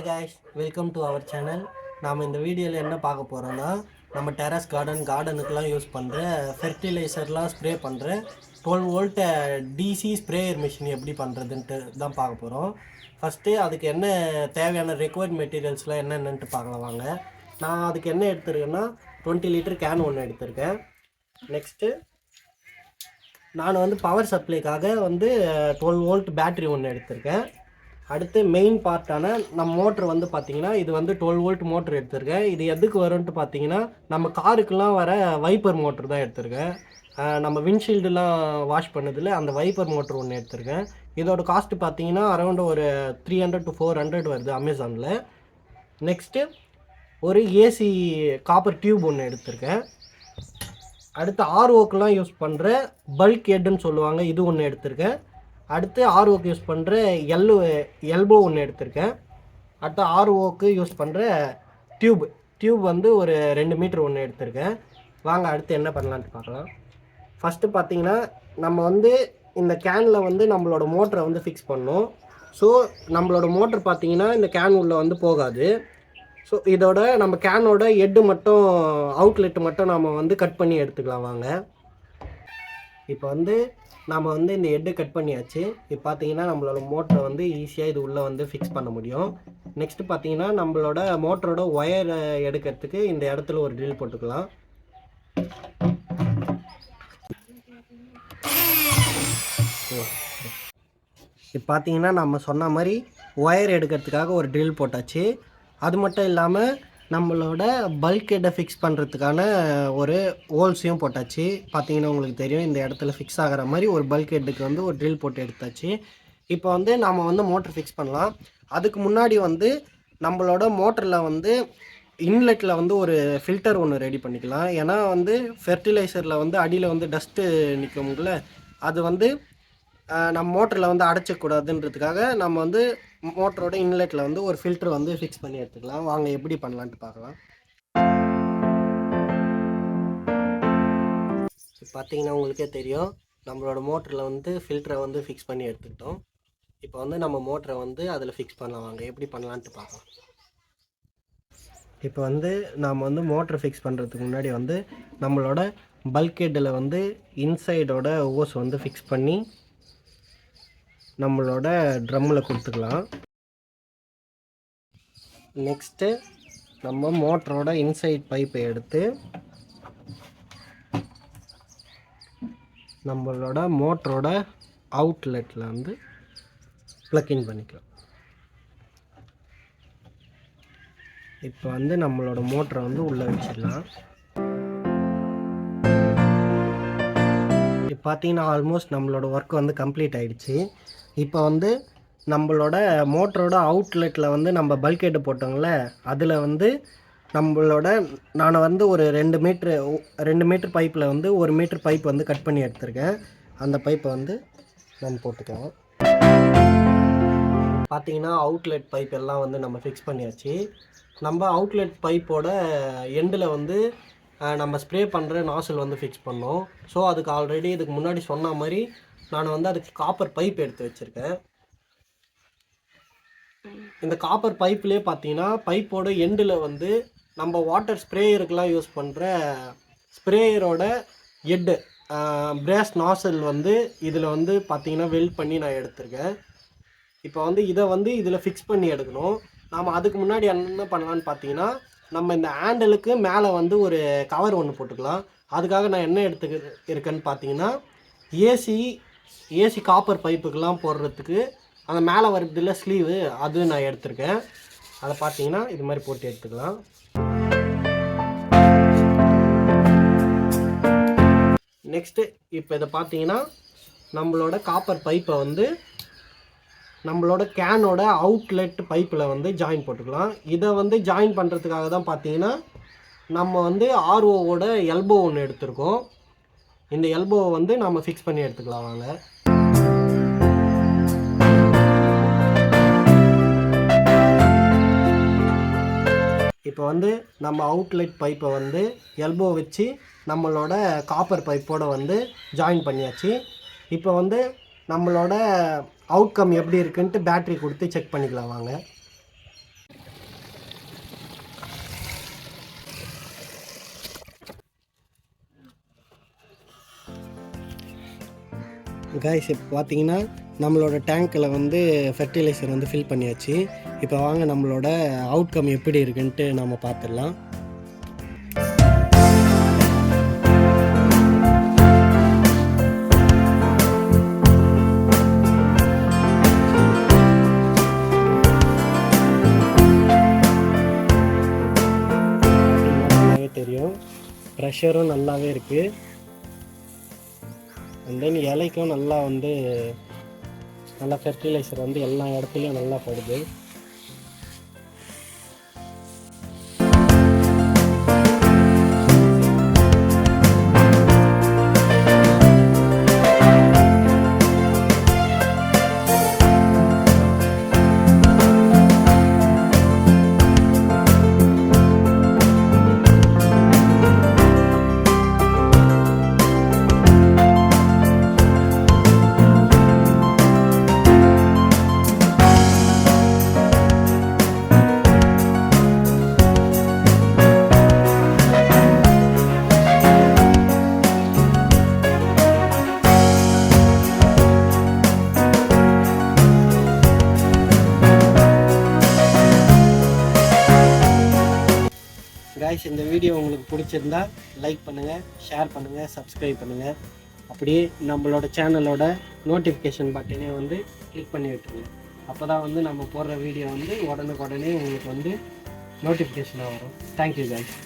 guys, welcome to our channel. நாம் இந்த வீடியோவில் என்ன பார்க்க போகிறோன்னா நம்ம டெரஸ் கார்டனுக்கெலாம் யூஸ் பண்ணுற ஃபெர்டிலைசர்லாம் ஸ்ப்ரே பண்ணுற 12 வோல்ட் டிசி ஸ்ப்ரேயர் மிஷின் எப்படி பண்ணுறதுன்ட்டு தான் பார்க்க போகிறோம். ஃபஸ்ட்டு அதுக்கு என்ன தேவையான ரெக்வயர்ட் மெட்டீரியல்ஸ்லாம் என்னென்னட்டு பார்க்கலாம் வாங்க. நான் அதுக்கு என்ன எடுத்துருக்கேன்னா 20 லிட்டர் கேன் ஒன்று எடுத்திருக்கேன். நெக்ஸ்ட்டு நான் வந்து பவர் சப்ளைக்காக வந்து 12 வோல்ட் பேட்ரி ஒன்று எடுத்திருக்கேன். அடுத்து மெயின் பார்ட்டான நம்ம மோட்ரு வந்து பார்த்திங்கன்னா இது வந்து 12 வோல்ட் மோட்ரு எடுத்திருக்கேன். இது எதுக்கு வரும்ன்ட்டு பார்த்தீங்கன்னா நம்ம காருக்கெலாம் வர வைப்பர் மோட்ரு தான் எடுத்திருக்கேன். நம்ம விண்ட்ஷீல்டுலாம் வாஷ் பண்ணதில் அந்த வைப்பர் மோட்ரு ஒன்று எடுத்திருக்கேன். இதோட காஸ்ட்டு பார்த்தீங்கன்னா அரௌண்ட் ஒரு 300 to 400 வருது அமேசானில். நெக்ஸ்ட்டு ஒரு ஏசி காப்பர் டியூப் ஒன்று எடுத்திருக்கேன். அடுத்து ஆர்ஓக்கெலாம் யூஸ் பண்ணுற பல்க் ஹெட்டுன்னு சொல்லுவாங்க, இது ஒன்று எடுத்திருக்கேன். அடுத்து ஆர்ஓக்கு யூஸ் பண்ணுற எல்போ ஒன்று எடுத்திருக்கேன். அடுத்து ஆர்ஓக்கு யூஸ் பண்ணுற டியூப் வந்து ஒரு 2 மீட்டர் ஒன்று எடுத்திருக்கேன். வாங்க அடுத்து என்ன பண்ணலான்ட்டு பார்க்கலாம். ஃபஸ்ட்டு பார்த்தீங்கன்னா நம்ம வந்து இந்த கேனில் வந்து நம்மளோட மோட்டரை வந்து ஃபிக்ஸ் பண்ணோம். ஸோ நம்மளோட மோட்டர் பார்த்தீங்கன்னா இந்த கேன் உள்ளே வந்து போகாது. ஸோ இதோட நம்ம கேனோட ஹெட்டு மட்டும் அவுட்லெட்டு மட்டும் நம்ம வந்து கட் பண்ணி எடுத்துக்கலாம் வாங்க. இப்போ வந்து நம்ம வந்து இந்த ஹெட்டு கட் பண்ணியாச்சு. இப்போ பார்த்தீங்கன்னா நம்மளோட மோட்டரை வந்து ஈஸியாக இது உள்ளே வந்து ஃபிக்ஸ் பண்ண முடியும். நெக்ஸ்ட்டு பார்த்தீங்கன்னா நம்மளோட மோட்டரோட ஒயரை எடுக்கிறதுக்கு இந்த இடத்துல ஒரு ட்ரில் போட்டுக்கலாம். இப்போ பார்த்தீங்கன்னா நம்ம சொன்ன மாதிரி ஒயர் எடுக்கிறதுக்காக ஒரு ட்ரில் போட்டாச்சு. அது மட்டும் இல்லாமல் நம்மளோட பல்க் ஹெட்டை ஃபிக்ஸ் பண்ணுறதுக்கான ஒரு ஹோல்ஸையும் போட்டாச்சு. பார்த்தீங்கன்னா உங்களுக்கு தெரியும், இந்த இடத்துல ஃபிக்ஸ் ஆகிற மாதிரி ஒரு பல்க் ஹெட்டுக்கு வந்து ஒரு ட்ரில் போட்டு எடுத்தாச்சு. இப்போ வந்து நம்ம வந்து மோட்டர் ஃபிக்ஸ் பண்ணலாம். அதுக்கு முன்னாடி வந்து நம்மளோட மோட்டரில் வந்து இன்லெட்டில் வந்து ஒரு ஃபில்டர் ஒன்று ரெடி பண்ணிக்கலாம். ஏன்னா வந்து ஃபெர்டிலைசரில் வந்து அடியில் வந்து டஸ்ட்டு நிற்கும்ல, அது வந்து நம்ம மோட்டரில் வந்து அடைச்சக்கூடாதுன்றதுக்காக நம்ம வந்து மோட்டரோட இன்லெட்டில் வந்து ஒரு ஃபில்டர் வந்து ஃபிக்ஸ் பண்ணி எடுத்துக்கலாம். வாங்க எப்படி பண்ணலான்ட்டு பார்க்கலாம். பார்த்தீங்கன்னா உங்களுக்கே தெரியும், நம்மளோட மோட்டரில் வந்து ஃபில்டரை வந்து ஃபிக்ஸ் பண்ணி எடுத்துக்கிட்டோம். இப்போ வந்து நம்ம மோட்டரை வந்து அதில் ஃபிக்ஸ் பண்ணலாம். வாங்க எப்படி பண்ணலான்ட்டு பார்க்கலாம். இப்போ வந்து நாம் வந்து மோட்டரை ஃபிக்ஸ் பண்ணுறதுக்கு முன்னாடி வந்து நம்மளோட பல்க் ஹெட்டில் வந்து இன்சைடோட ஓஸ் வந்து ஃபிக்ஸ் பண்ணி நம்மளோட ட்ரம்மில் கொடுத்துக்கலாம். நெக்ஸ்ட்டு நம்ம மோட்டரோட இன்சைட் பைப்பை எடுத்து நம்மளோட மோட்டரோட அவுட்லெட்டில் வந்து ப்ளக்இன் பண்ணிக்கலாம். இப்போ வந்து நம்மளோட மோட்டரை வந்து உள்ளே வச்சிடலாம். இப்போ பார்த்தீங்கன்னா ஆல்மோஸ்ட் நம்மளோட ஒர்க் வந்து கம்ப்ளீட் ஆகிடுச்சு. இப்போ வந்து நம்மளோட மோட்டரோட அவுட்லெட்டில் வந்து நம்ம பல்க் ஹெட்டு போட்டோங்களே, அதில் வந்து நம்மளோட நான் வந்து ஒரு 2 மீட்ரு பைப்பில் வந்து 1 மீட்டர் பைப் வந்து கட் பண்ணி எடுத்திருக்கேன். அந்த பைப்பை வந்து நம்ம போட்டுக்கலாம். பார்த்தீங்கன்னா அவுட்லெட் பைப் எல்லாம் வந்து நம்ம ஃபிக்ஸ் பண்ணியாச்சு. நம்ம அவுட்லெட் பைப்போட எண்டில் வந்து நம்ம ஸ்ப்ரே பண்ணுற நாசில் வந்து ஃபிக்ஸ் பண்ணோம். ஸோ அதுக்கு ஆல்ரெடி இதுக்கு முன்னாடி சொன்ன மாதிரி நான் வந்து அதுக்கு காப்பர் பைப் எடுத்து வச்சுருக்கேன். இந்த காப்பர் பைப்லேயே பார்த்தீங்கன்னா பைப்போட எண்டில் வந்து நம்ம வாட்டர் ஸ்ப்ரேயருக்கெலாம் யூஸ் பண்ணுற ஸ்ப்ரேயரோட ஹெட்டு பிரேஸ் நாசல் வந்து இதில் வந்து பார்த்தீங்கன்னா வெல்ட் பண்ணி நான் எடுத்திருக்கேன். இப்போ வந்து இதை வந்து இதில் ஃபிக்ஸ் பண்ணி எடுக்கணும். நாம் அதுக்கு முன்னாடி என்ன பண்ணலான்னு பார்த்தீங்கன்னா நம்ம இந்த ஹேண்டலுக்கு மேலே வந்து ஒரு கவர் ஒன்று போட்டுக்கலாம். அதுக்காக நான் என்ன இருக்கேன்னு பார்த்தீங்கன்னா ஏசி காப்பர் பைப்புக்கெலாம் போடுறதுக்கு அந்த மேலே வரதில்ல ஸ்லீவு, அது நான் எடுத்திருக்கேன். அதை பார்த்தீங்கன்னா இது மாதிரி போட்டு எடுத்துக்கலாம். நெக்ஸ்ட்டு இப்போ இதை பார்த்தீங்கன்னா நம்மளோட காப்பர் பைப்பை வந்து நம்மளோட கேனோட அவுட்லெட் பைப்பில் வந்து ஜாயின் போட்டுக்கலாம். இதை வந்து ஜாயின் பண்ணுறதுக்காக தான் பார்த்தீங்கன்னா நம்ம வந்து ஆர்ஓவோட எல்போ ஒன்று எடுத்திருக்கோம். இந்த எல்போவை வந்து நம்ம ஃபிக்ஸ் பண்ணி எடுத்துக்கலாம் வாங்க. இப்போ வந்து நம்ம அவுட்லெட் பைப்பை வந்து எல்போ வச்சு நம்மளோட காப்பர் பைப்போட வந்து ஜாயின் பண்ணியாச்சு. இப்போ வந்து நம்மளோட அவுட்கம் எப்படி இருக்குன்ட்டு பேட்ரி கொடுத்து செக் பண்ணிக்கலாம் வாங்க. காய்ஸ் இப்போ பார்த்தீங்கன்னா நம்மளோட டேங்க்கில் வந்து ஃபெர்டிலைசர் வந்து ஃபில் பண்ணியாச்சு. இப்போ வாங்க நம்மளோட அவுட்கம் எப்படி இருக்குன்ட்டு நம்ம பார்த்துடலாம். நல்லாவே தெரியும், ப்ரெஷரும் நல்லாவே இருக்குது. அண்ட் தென் இலைக்கும் நல்லா வந்து நல்லா ஃபெர்டிலைசர் வந்து எல்லா இடத்துலையும் நல்லா படுது. காய்ஸ், இந்த வீடியோ உங்களுக்கு பிடிச்சிருந்தா லைக் பண்ணுங்கள், ஷேர் பண்ணுங்கள், சப்ஸ்கிரைப் பண்ணுங்கள். அப்படியே நம்மளோட சேனலோட நோட்டிஃபிகேஷன் பட்டனே வந்து கிளிக் பண்ணி விட்டுருங்க. அப்போ தான் வந்து நம்ம போடுற வீடியோ வந்து உடனுக்குடனே உங்களுக்கு வந்து நோட்டிஃபிகேஷனாக வரும். Thank you guys.